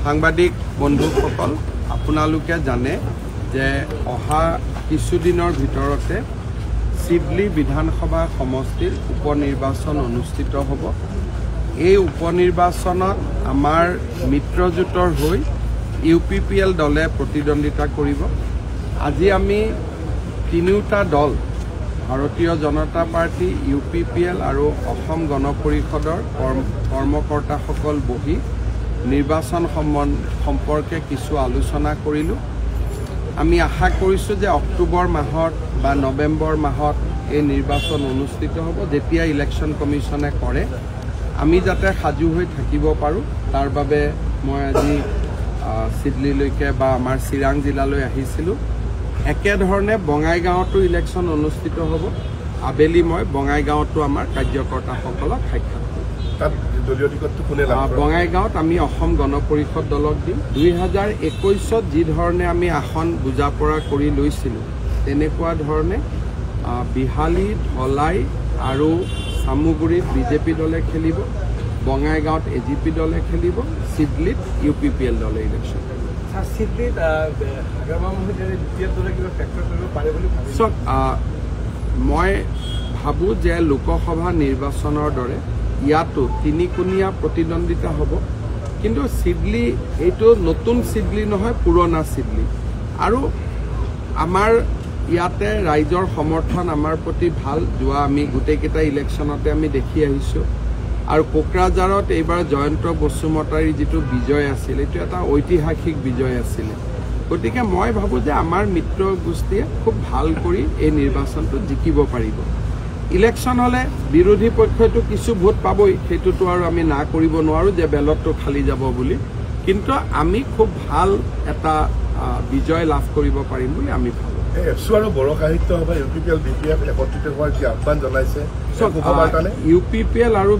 সাংবাদিক বন্ধুসকল আপোনালোকে জানে যে অহা কিছুদিনৰ ভিতৰতে শিৱলি বিধানসভা সমষ্টিৰ উপনিৰ্বাচন অনুষ্ঠিত হ'ব। এই উপনিৰ্বাচনত আমাৰ মিত্ৰজোঁটৰ হৈ UPPL দলে প্ৰতিদ্বন্দ্বিতা কৰিব। আজি আমি তিনিওটা দল ভাৰতীয় জনতা পাৰ্টি, UPPL আৰু অসম গণ পৰিষদৰ কৰ্মকৰ্তাসকল বহি নিৰ্বাচন সম্পৰ্কে কিছু আলোচনা কৰিলোঁ। আমি আশা কৰিছোঁ যে অক্টোবৰ মাহত বা নৱেম্বৰ মাহত এই নিৰ্বাচন অনুষ্ঠিত হ'ব। যেতিয়া ইলেকশ্যন কমিশ্যনে কৰে আমি যাতে সাজু হৈ থাকিব পাৰোঁ তাৰ বাবে মই আজি শিৱলিলৈকে বা আমাৰ চিৰাং জিলালৈ আহিছিলোঁ। একেধৰণে বঙাইগাঁৱতো ইলেকশ্যন অনুষ্ঠিত হ'ব। আবেলি মই বঙাইগাঁৱতো আমাৰ কাৰ্যকৰ্তাসকলক সাক্ষাৎ বঙাইগাঁৱত আমি অসম গণ পৰিষদ দলক দিম। 2021 যি ধৰণে আমি আসন বুজা পৰা কৰি লৈছিলোঁ তেনেকুৱা ধৰণে বিহালী, ধলাই আৰু চামুগুৰিত BJP দলে খেলিব, বঙাইগাঁৱত AGP দলে খেলিব, শিৱলিত UPPL দলে ইলেকশ্যন। মই ভাবোঁ যে লোকসভা নিৰ্বাচনৰ দৰে ইয়াতো তিনিকোণীয়া প্ৰতিদ্বন্দ্বিতা হ'ব। কিন্তু শিৱলি এইটো নতুন শিৱলি নহয়, পুৰণা শিৱলি। আৰু আমাৰ ইয়াতে ৰাইজৰ সমৰ্থন আমাৰ প্ৰতি ভাল। যোৱা আমি গোটেইকেইটা ইলেকশ্যনতে আমি দেখি আহিছোঁ। আৰু কোকৰাঝাৰত এইবাৰ জয়ন্ত বসুমতাৰীৰ যিটো বিজয় আছিল এইটো এটা ঐতিহাসিক বিজয় আছিলে। গতিকে মই ভাবোঁ যে আমাৰ মিত্ৰ গোষ্ঠীয়ে খুব ভাল কৰি এই নিৰ্বাচনটো জিকিব পাৰিব। ইলেকশ্যন হ'লে বিৰোধী পক্ষইতো কিছু ভোট পাবই, সেইটোতো আৰু আমি না কৰিব নোৱাৰোঁ যে বেলতটো খালি যাব বুলি। কিন্তু আমি খুব ভাল এটা বিজয় লাভ কৰিব পাৰিম বুলি আমি ভাবোঁ। UPPL আৰু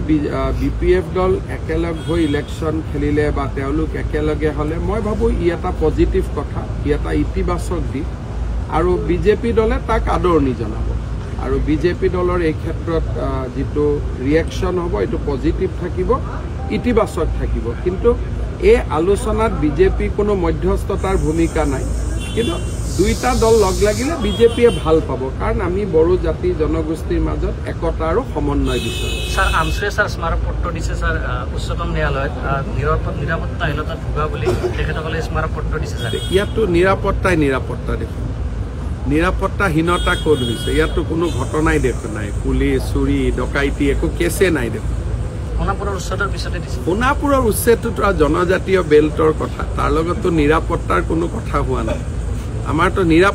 BPF দল একেলগ হৈ ইলেকশ্যন খেলিলে বা তেওঁলোক একেলগে হ'লে মই ভাবোঁ ই এটা পজিটিভ কথা, ই এটা ইতিবাচক দিশ। আৰু BJP দলে তাক আদৰণি জনাব। আৰু BJP দলৰ এই ক্ষেত্ৰত যিটো ৰিয়েকশ্যন হ'ব এইটো পজিটিভ থাকিব, ইতিবাচক থাকিব। কিন্তু এই আলোচনাত BJP কোনো মধ্যস্থতাৰ ভূমিকা নাই। কিন্তু দুইটা দল লগ লাগিলে BJPয়ে ভাল পাব, কাৰণ আমি বড়ো জাতি জনগোষ্ঠীৰ মাজত একতা আৰু সমন্বয় বিচাৰোঁ। স্যাৰ আমছুৱে স্যাৰ স্মাৰকপত্ৰ দিছে স্যাৰ উচ্চতম ন্যায়ালয়ত নিৰাপত্তাহীনতাত ভোগা বুলি তেখেতসকলে স্মাৰকপত্ৰ দিছে স্যাৰ। ইয়াতো নিৰাপত্তা দেখোন নিৰাপত্তাহীনতা ক'ত হৈছে? ইয়াতো কোনো ঘটনাই দেখোন নাই। পুলিচ, চুৰি, ডকাইতি একো কেছে নাই দেখোন। সোণাপুৰৰ উচ্ছেদৰ পিছতে দিছে। সোণাপুৰৰ উচ্ছেদটোতো জনজাতীয় বেল্টৰ কথা, তাৰ লগততো নিৰাপত্তাৰ কোনো কথা হোৱা নাই। আমাৰতো